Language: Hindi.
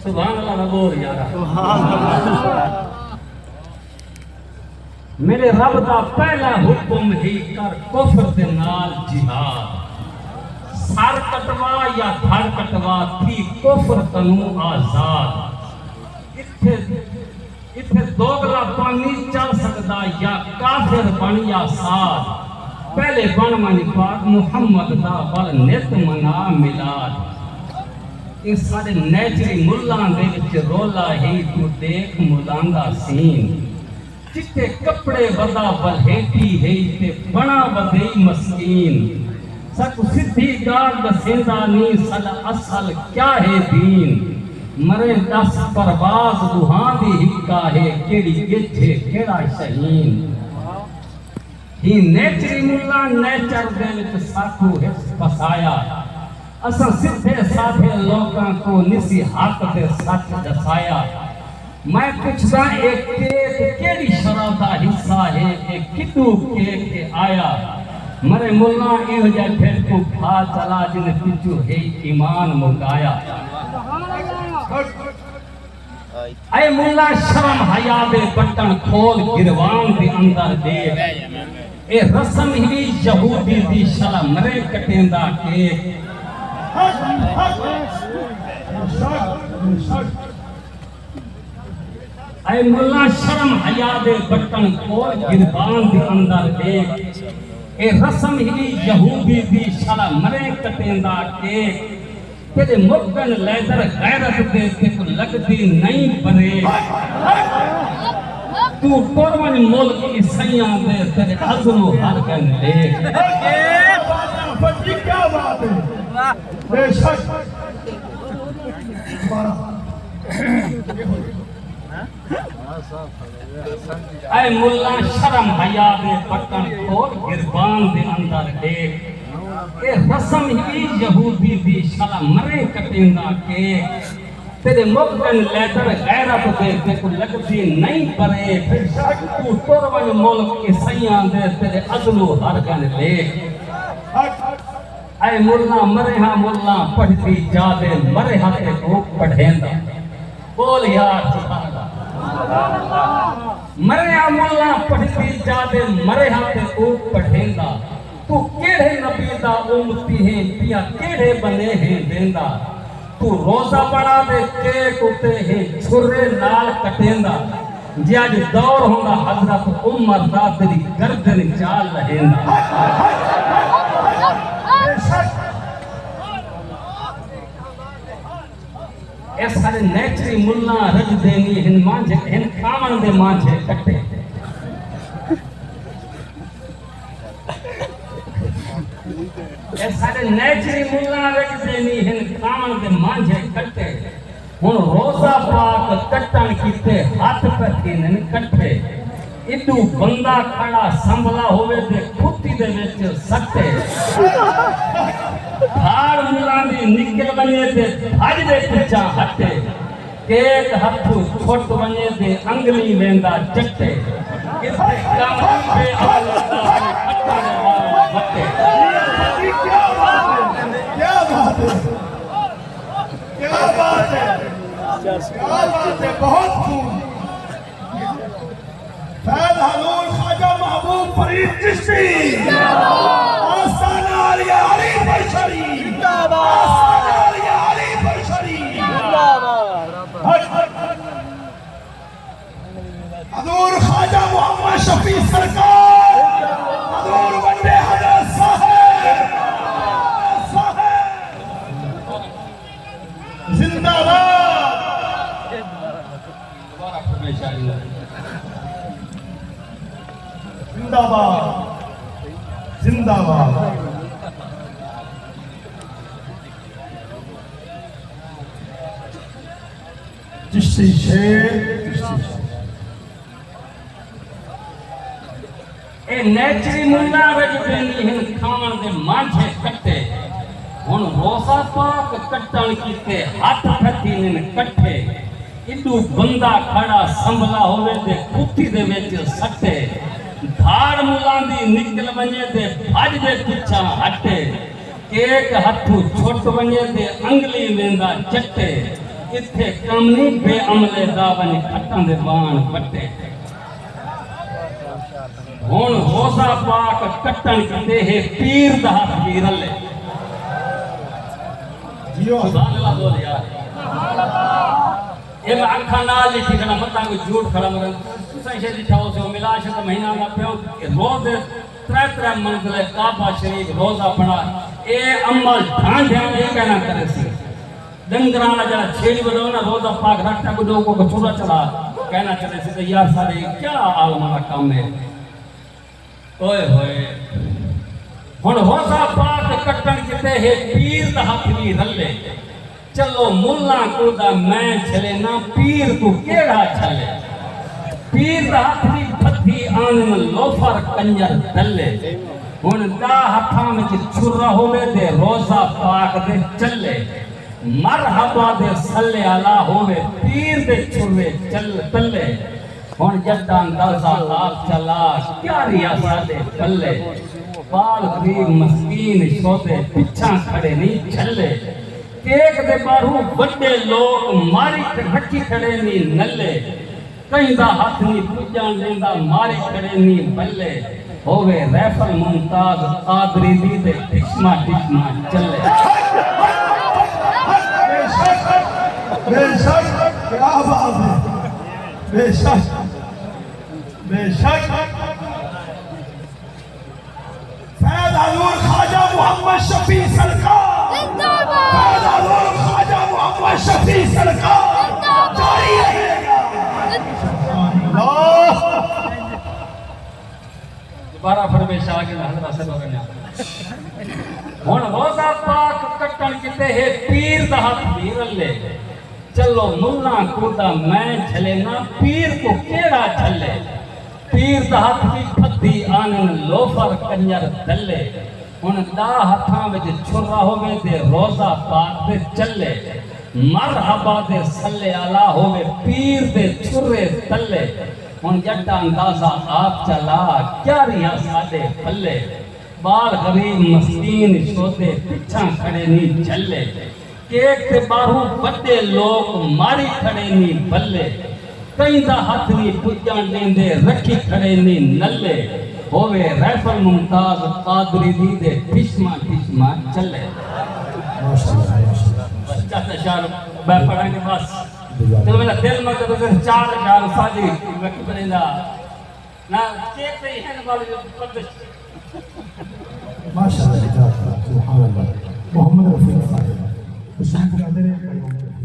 सुभान अल्लाह बोल यार मेरे रब दा पहला हुक्म ही कर कुफ्र दे नाल जिहाद सर कटवा या धड़ कटवा थी कुफ्र तनु आजाद इथे दोगला पानी चल सकदा या काफिर बन या साध पहले बन मनी पाक मुहम्मद दा बल नित मना मिलाद ये सारे नेचरी मुल्लां दे विच रोला ही तू देख मुल्लां दा सीन चिट्टे कपड़े वदा वलहेटी है ते बना वदई मस्कीन सक सिद्धि गाल दसेंदा नी सल असल क्या है दीन मरे 10 परवाज दुहां दी हिक्का है केड़ी गिथे केड़ा शहीन ही नेचरी मुल्ला नेचर दे विच साखू है फसाया असा सिद्धे साधे लोकां को निसी हक दे सच दसाया मैं पुछदा एक केक केड़ी शरा दा हिस्सा है ए कितू केक के आया मरे मुल्ला इहो जा फिर को खा चला जिन पिचू है ईमान मुकाया ऐ मुल्ला शर्म हया दे बटन खोल गिरवान दे अंदर दे ए रस्म ही यहूदी दी शला मरे कटेंदा केक ऐ मुल्ला शर्म हया दे बटन खोल गिरबान दे अंदर देख ए रस्म ही यहूदी दी शला मरे कटेंदा के तेरे मुकन लेदर गैरत दे ते को लगदी नहीं परे तू कोरवन मुल्क ईसाइयां दे तेरे अज़लो हर गन देख क्या बात है बेशक ऐ मुल्ला शर्म हया दे बटन खोल गिरबान दे अंदर देख ए रस्म ही यहूदी दी शला मरे कटेंदा के तेरे मुकन लेदर गैरत दे ते को लगदी नहीं परे तू तोरवन मुल्क ईसाइयां दे तेरे अज़लो हर गन देख ऐ मुल्ला मरे हा मुल्ला पढ़ती जा दे मरे हा ते को पढ़ेंदा बोल यार सुभान अल्लाह मरे हा मुल्ला पढ़ती जा दे मरे हा ते को पढ़ेंदा तू केड़े नबी दा उम्मती है पिया केड़े बने हैं देंदा तू रोजा पढ़ा दे केक उते है छुरे नाल कटेंदा जे अज दौर होंदा हजरत उमर दा तेरी गर्दन चाल रहेंदा ए सारे नेचरी मुल्ला रज देनी हिन मांझे हिन कामन दे मांझे कटे ए सारे नेचरी मुल्ला रज देनी हिन कामन दे मांझे कटे हुन रोजा पाक कटन कीते हाथ पे थिन कट्ठे इदू बंदा खड़ा संभला होवे ते खुट्टी दे विच सट्टे हार मुल्ला दी निकल बने ते भज दे पिछा हटे केक हथू छोट बने ते अंगली वेंदा चट्टे इते काम पे अल्लाह खट्टा दे हटे क्या बात है क्या बात है क्या बात है क्या बात है बहुत खूब फैज़ हजूर ख्वाजा महबूब फरीद चिश्ती आस्ताना आलिया अली बरशरी जिंदाबाद आस्ताना आलिया अली बरशरी जिंदाबाद हजूर ख्वाजा मोहम्मद शफी सरकार हजूर वंदे हजरत साहब जिंदाबाद दोबारा हमेशा जिंदाबाद जिंदाबाद चिश्ती शेर ए नेचरी मुल्ला रज देनी हिन खावन दे मांझे कट्टे हुन रोजा पाक कट्टन कीते हाथ फथी निन कट्ठे इदू बंदा खड़ा संभला होवे ते कुत्ती दे विच सट्टे धार मुल्लां दी निकल वने ते भज दे पिछा हटे केक हथू छोट वने ते अंगली वेंदा चट्टे इत्थे कम नहीं बेअमले दा वनी खट्टां दे बाण पट्टे हुण रोज़ा पाक कट्टण किते है पीर दा हथ भी रले जियो सुभान अल्लाह बोल यार ये आंखा नाल लिखी खड़ा मता कोई झूठ खड़ा मगर तुसा शे लिखा हो सो मिला शे महीना दा पियो रोज त्रै मंजिल काबा शरीफ रोजा पढ़ा ए अमल ढांढे ए कहना करे सी डंगरा ना जरा छेड़ी बदो ना रोजा पाक रखता को दो को चूड़ा चला कहना चले सी तो यार सारे क्या आलम का काम है ओए होए हुन रोजा पाक कट्टन किते है पीर दा हाथ भी रले चलो मुल्ला को दा मैं चले ना पीर तू केड़ा चले पीर दा हाथ भी फथी आन लोफर कंजर दले हुन दा हथा में छुरा होवे दे रोजा पाक दे चले मरहबा दे सल्ले अला होवे पीर दे छुरे चल तले हुन जद्दा अंदाजा आप चला क्या रियासा दे पल्ले बाल गरीब मस्कीन शोदे पिछा खड़े नहीं चले केक दे बारू बड़े लोग मारी रखी खड़े नहीं नल्ले कहीं दा हाथ नहीं पूजन लेंदा मारी खड़े नहीं बल्ले होवे रैफल मुमताज कादरी दी दे टिश्मा चले बेशक क्या बात है बेशक बेशक फैज़ हज़ूर ख्वाजा मोहम्मद शफी सरकार फैज़ हज़ूर ख्वाजा मोहम्मद शफी सरकार जारी रहेगा दोबारा फरमाइश आ गई हजरत से लोगों ने हुन रोजा पाक कट्टन किते है पीर दा हाथ भी रले चलो मुल्ला कूदा मैं चले ना पीर को केड़ा चले पीर दा हाथ भी फद्दी आनन लोफर कंजर दले हुन दा हथां विच छुरा होवे ते रोजा पाक दे चले मरहबा दे सल्ले अला होवे पीर दे छुरे तले हुन जट्टा अंदाजा आप चला क्या रिया साडे पल्ले बाल गरीब मस्कीन शोदे पिछा खड़े नहीं चले केक ते बारू बड़े लोग मारी खड़े नहीं बल्ले कहीं दा हाथ नहीं पुजन लेंदे रखी खड़े नहीं नल्ले होवे रैफल मुमताज कादरी दी दे टिश्मा चले बच्चा तशार मैं पढ़ांगे बस तो मेरा दिल में तो चार शार साजी वक्त पड़ेगा ना केक ते है ना वाले माशाअल्लाह सुभान अल्लाह मोहम्मद रफीक साहब